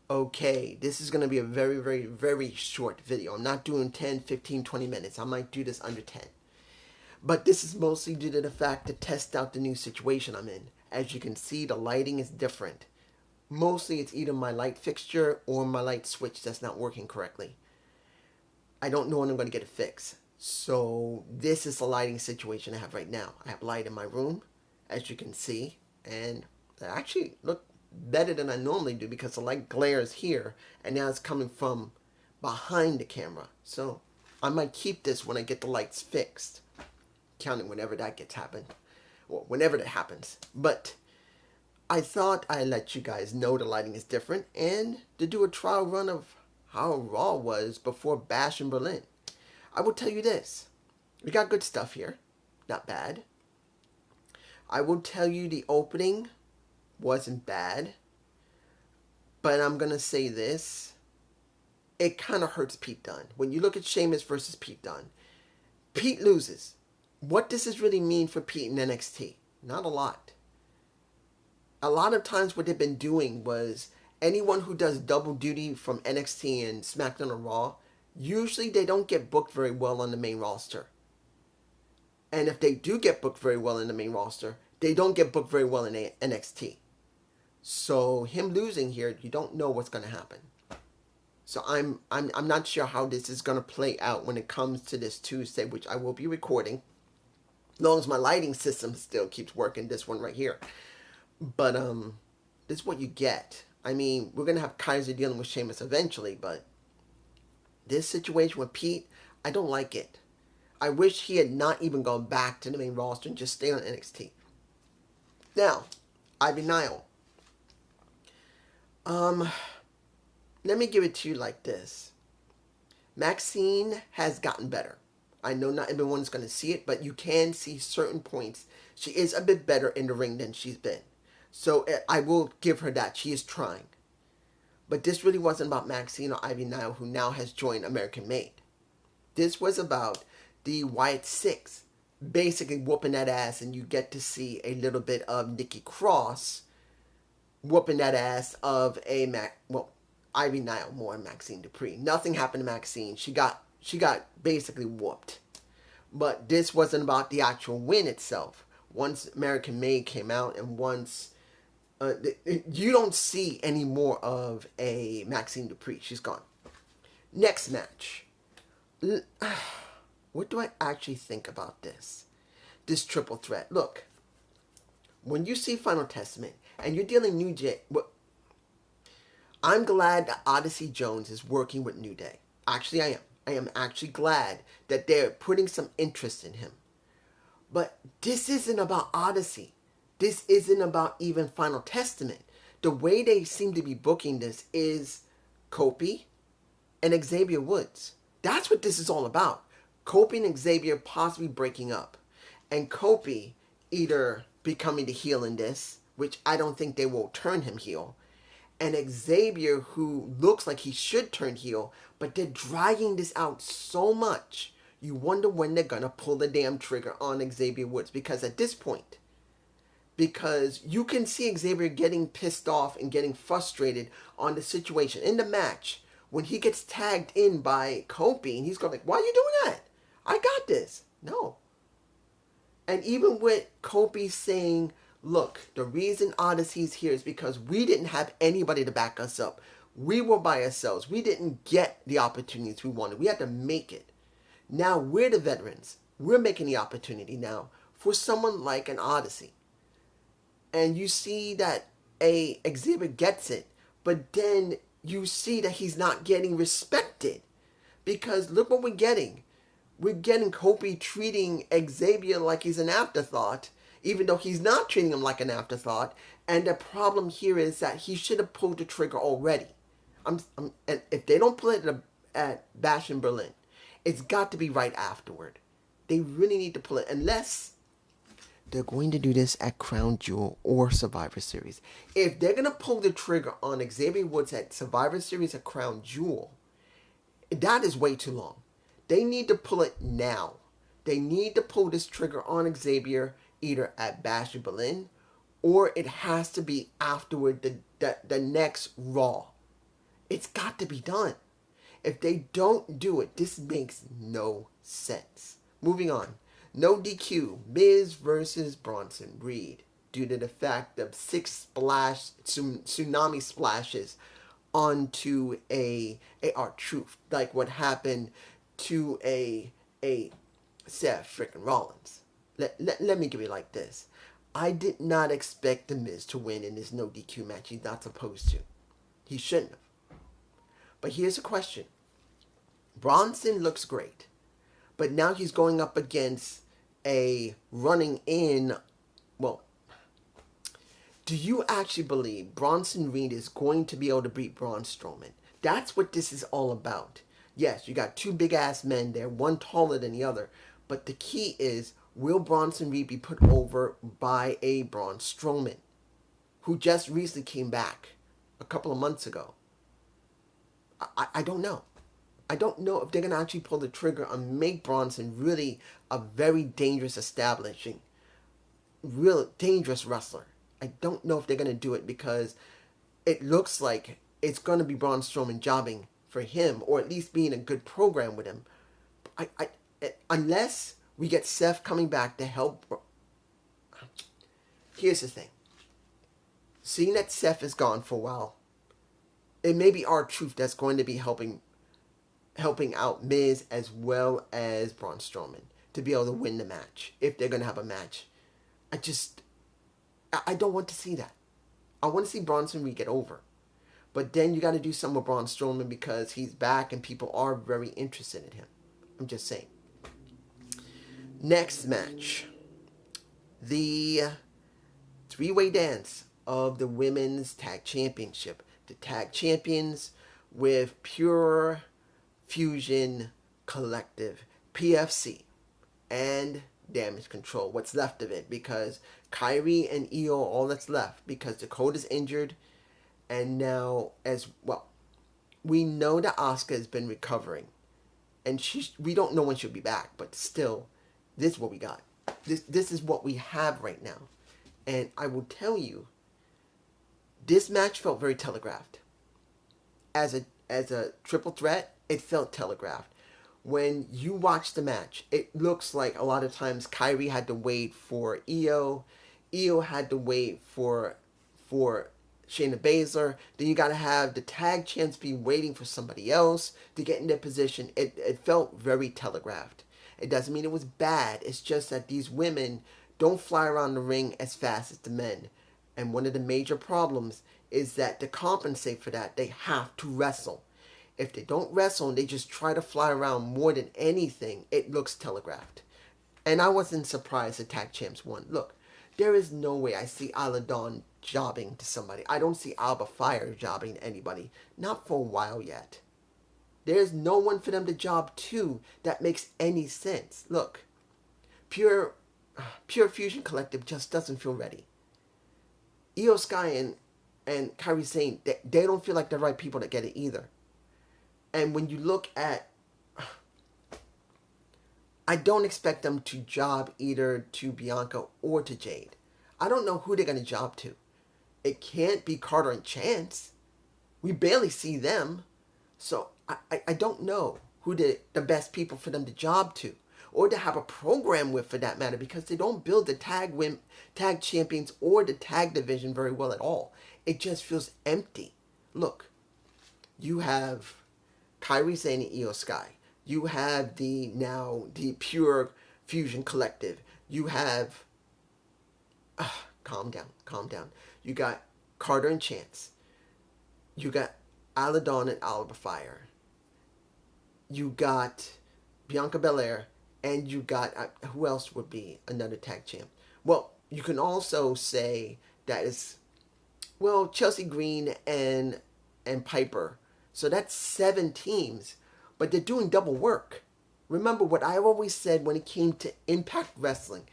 Okay, this is going to be a very, very, very short video. I'm not doing 10, 15, 20 minutes. I might do this under 10. But this is mostly due to the fact to test out the new situation I'm in. As you can see, the lighting is different. Mostly it's either my light fixture or my light switch that's not working correctly. I don't know when I'm going to get it fixed. So this is the lighting situation I have right now. I have light in my room, as you can see, and I actually look better than I normally do because the light glares here, and now it's coming from behind the camera. So I might keep this when I get the lights fixed, counting whenever that gets happened, or whenever that happens. But I thought I'd let you guys know the lighting is different and to do a trial run of how Raw was before Bash in Berlin. I will tell you this. We got good stuff here. Not bad. I will tell you the opening wasn't bad. But I'm going to say this. It kind of hurts Pete Dunne. When you look at Sheamus versus Pete Dunne, Pete loses. What does this really mean for Pete in NXT? Not a lot. A lot of times what they've been doing was anyone who does double duty from NXT and SmackDown or Raw, usually they don't get booked very well on the main roster. And if they do get booked very well in the main roster, they don't get booked very well in NXT. So him losing here, you don't know what's going to happen. So I'm not sure how this is going to play out when it comes to this Tuesday, which I will be recording. As long as my lighting system still keeps working, this one right here. But this is what you get. I mean, we're going to have Kaiser dealing with Sheamus eventually, but this situation with Pete, I don't like it. I wish he had not even gone back to the main roster and just stayed on NXT. Now, Ivy Nile. Let me give it to you like this. Maxine has gotten better. I know not everyone's going to see it, but you can see certain points. She is a bit better in the ring than she's been. So I will give her that. She is trying. But this really wasn't about Maxine or Ivy Nile, who now has joined American Made. This was about the Wyatt Six basically whooping that ass, and you get to see a little bit of Nikki Cross whooping that ass of Ivy Nile more than Maxine Dupree. Nothing happened to Maxine. She got basically whooped. But this wasn't about the actual win itself. Once American Made came out and once you don't see any more of a Maxine Dupree. She's gone. Next match. What do I actually think about this? This triple threat. Look, when you see Final Testament and you're dealing New Day, I'm glad that Odyssey Jones is working with New Day. Actually, I am. I am actually glad that they're putting some interest in him. But this isn't about Odyssey. This isn't about even Final Testament. The way they seem to be booking this is Kofi and Xavier Woods. That's what this is all about. Kofi and Xavier possibly breaking up. And Kofi either becoming the heel in this, which I don't think they will turn him heel, and Xavier, who looks like he should turn heel, but they're dragging this out so much, you wonder when they're going to pull the damn trigger on Xavier Woods. Because at this point, because you can see Xavier getting pissed off and getting frustrated on the situation in the match when he gets tagged in by Kofi, and he's going like, why are you doing that? I got this. No. And even with Kofi saying, look, the reason Odyssey's here is because we didn't have anybody to back us up. We were by ourselves. We didn't get the opportunities we wanted. We had to make it. Now we're the veterans. We're making the opportunity now for someone like an Odyssey. And you see that a Xavier gets it, but then you see that he's not getting respected. Because look what we're getting. We're getting Kofi treating Xavier like he's an afterthought, even though he's not treating him like an afterthought. And the problem here is that he should have pulled the trigger already. And if they don't pull it at Bash in Berlin, it's got to be right afterward. They really need to pull it, unless they're going to do this at Crown Jewel or Survivor Series. If they're going to pull the trigger on Xavier Woods at Survivor Series at Crown Jewel, that is way too long. They need to pull it now. They need to pull this trigger on Xavier either at Bash in Berlin, or it has to be afterward, the next Raw. It's got to be done. If they don't do it, this makes no sense. Moving on. No DQ. Miz versus Bronson Reed. Due to the fact of tsunami splashes onto a R-Truth. Like what happened to a Seth freaking Rollins. Let me give it like this. I did not expect The Miz to win in this no DQ match. He's not supposed to. He shouldn't have. But here's a question. Bronson looks great. But now he's going up against a running in, well, do you actually believe Bronson Reed is going to be able to beat Braun Strowman? That's what this is all about. Yes, you got two big-ass men there, one taller than the other. But the key is, will Bronson Reed be put over by a Braun Strowman, who just recently came back a couple of months ago? I don't know. I don't know if they're going to actually pull the trigger and make Bronson really a very dangerous establishing, real dangerous wrestler. I don't know if they're going to do it because it looks like it's going to be Braun Strowman jobbing for him, or at least being a good program with him. Unless we get Seth coming back to help. Here's the thing. Seeing that Seth is gone for a while, it may be R-Truth that's going to be helping out Miz as well as Braun Strowman to be able to win the match, if they're going to have a match. I don't want to see that. I want to see Bronson Reed get over. But then you got to do something with Braun Strowman because he's back and people are very interested in him. I'm just saying. Next match. The three-way dance of the Women's Tag Championship. The tag champions with Pure Fusion Collective, PFC, and Damage Control. What's left of it, because Kyrie and Io are all that's left, because Dakota's injured, and now as well, we know that Asuka has been recovering, and we don't know when she'll be back, but still, this is what we got. This is what we have right now, and I will tell you, this match felt very telegraphed. As a triple threat, it felt telegraphed. When you watch the match, it looks like a lot of times Kyrie had to wait for Io. Io had to wait for Shayna Baszler. Then you got to have the tag champs be waiting for somebody else to get in their position. It felt very telegraphed. It doesn't mean it was bad. It's just that these women don't fly around the ring as fast as the men. And one of the major problems is that to compensate for that, they have to wrestle. If they don't wrestle and they just try to fly around more than anything, it looks telegraphed. And I wasn't surprised the tag champs won. Look, there is no way I see Isla Dawn jobbing to somebody. I don't see Alba Fire jobbing to anybody. Not for a while yet. There's no one for them to job to that makes any sense. Look, Pure Fusion Collective just doesn't feel ready. Io Sky and Kairi Sane, they don't feel like the right people to get it either. And when you look at, I don't expect them to job either to Bianca or to Jade. I don't know who they're going to job to. It can't be Carter and Chance. We barely see them. So I don't know who the best people for them to job to. Or to have a program with, for that matter, because they don't build the tag champions or the tag division very well at all. It just feels empty. Look, you have Kairi Sane and Io Sky. You have the Pure Fusion Collective. You have, calm down. You got Carter and Chance. You got Isla Dawn and Alba Fire. You got Bianca Belair. And you got, who else would be another tag champ? Well, you can also say that it's, well, Chelsea Green and Piper. So that's 7 teams, but they're doing double work. Remember what I always said when it came to Impact Wrestling,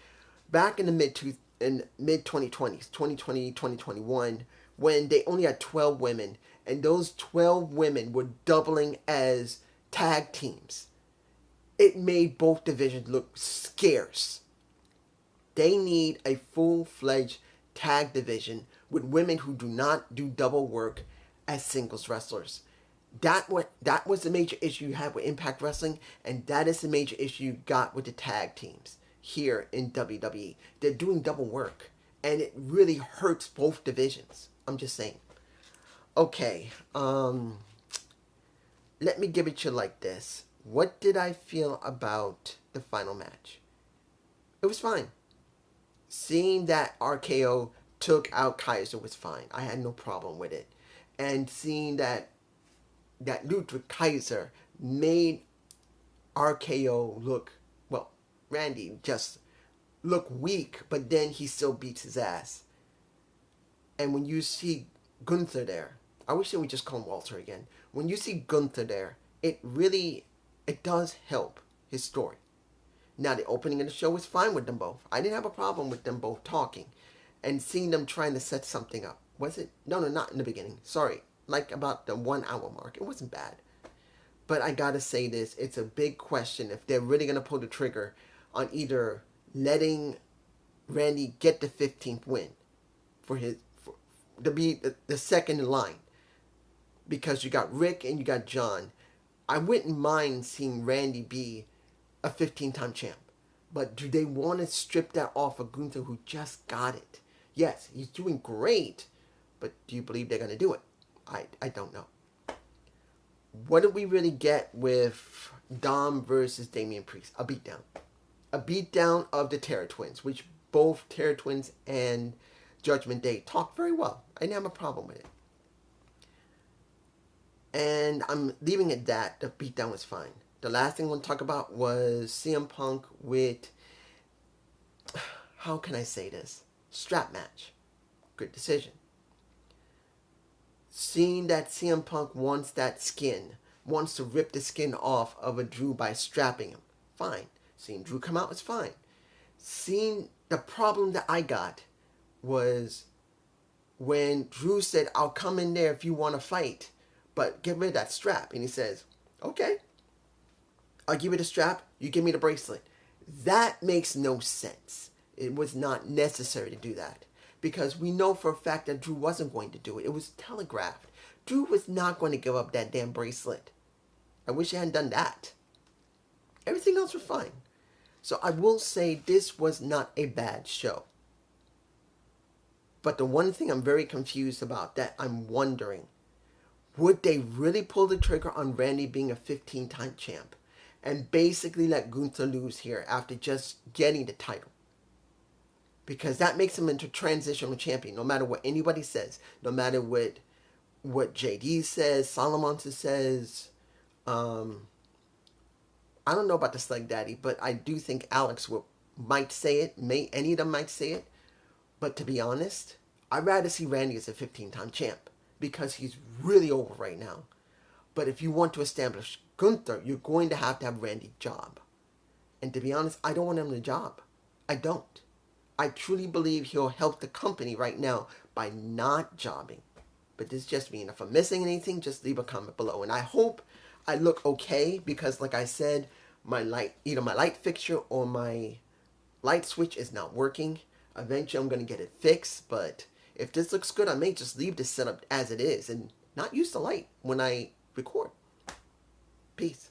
back in the mid 2020s, 2020, 2021, when they only had 12 women, and those 12 women were doubling as tag teams. It made both divisions look scarce. They need a full-fledged tag division with women who do not do double work as singles wrestlers. That was the major issue you had with Impact Wrestling, and that is the major issue you got with the tag teams here in WWE. They're doing double work, and it really hurts both divisions. I'm just saying. Okay, let me give it to you like this. What did I feel about the final match? It was fine. Seeing that RKO took out Kaiser was fine. I had no problem with it. And seeing that Ludwig Kaiser made RKO look, well, Randy just look weak, but then he still beats his ass. And when you see Gunther there, I wish they would just call him Walter again. When you see Gunther there, it does help his story. Now, the opening of the show was fine with them both. I didn't have a problem with them both talking and seeing them trying to set something up. Was it? No, not in the beginning. Sorry. Like about the 1 hour mark. It wasn't bad. But I gotta say this. It's a big question if they're really gonna pull the trigger on either letting Randy get the 15th win to be the second in line. Because you got Rick and you got John. I wouldn't mind seeing Randy be a 15-time champ. But do they want to strip that off of Gunther, who just got it? Yes, he's doing great. But do you believe they're going to do it? I don't know. What did we really get with Dom versus Damian Priest? A beatdown. A beatdown of the Terror Twins, which both Terror Twins and Judgment Day talked very well. I didn't have a problem with it. And I'm leaving it that. The beatdown was fine. The last thing I want to talk about was CM Punk with, how can I say this? Strap match. Good decision. Seeing that CM Punk wants that skin, wants to rip the skin off of a Drew by strapping him, fine. Seeing Drew come out was fine. Seeing the problem that I got was when Drew said, I'll come in there if you want to fight, but get rid of that strap. And he says, okay, I'll give you the strap, you give me the bracelet. That makes no sense. It was not necessary to do that. Because we know for a fact that Drew wasn't going to do it. It was telegraphed. Drew was not going to give up that damn bracelet. I wish he hadn't done that. Everything else was fine. So I will say this was not a bad show. But the one thing I'm very confused about, that I'm wondering, would they really pull the trigger on Randy being a 15-time champ and basically let Gunther lose here after just getting the title? Because that makes him into transitional champion, no matter what anybody says, no matter what JD says, Solomon says. I don't know about the Slug Daddy, but I do think Alex might say it. Any of them might say it. But to be honest, I'd rather see Randy as a 15-time champ because he's really over right now. But if you want to establish Gunther, you're going to have Randy job. And to be honest, I don't want him to job. I don't. I truly believe he'll help the company right now by not jobbing. But this is just me. And if I'm missing anything, just leave a comment below. And I hope I look okay because, like I said, either my light fixture or my light switch is not working. Eventually, I'm going to get it fixed. But if this looks good, I may just leave this setup as it is and not use the light when I record. Peace.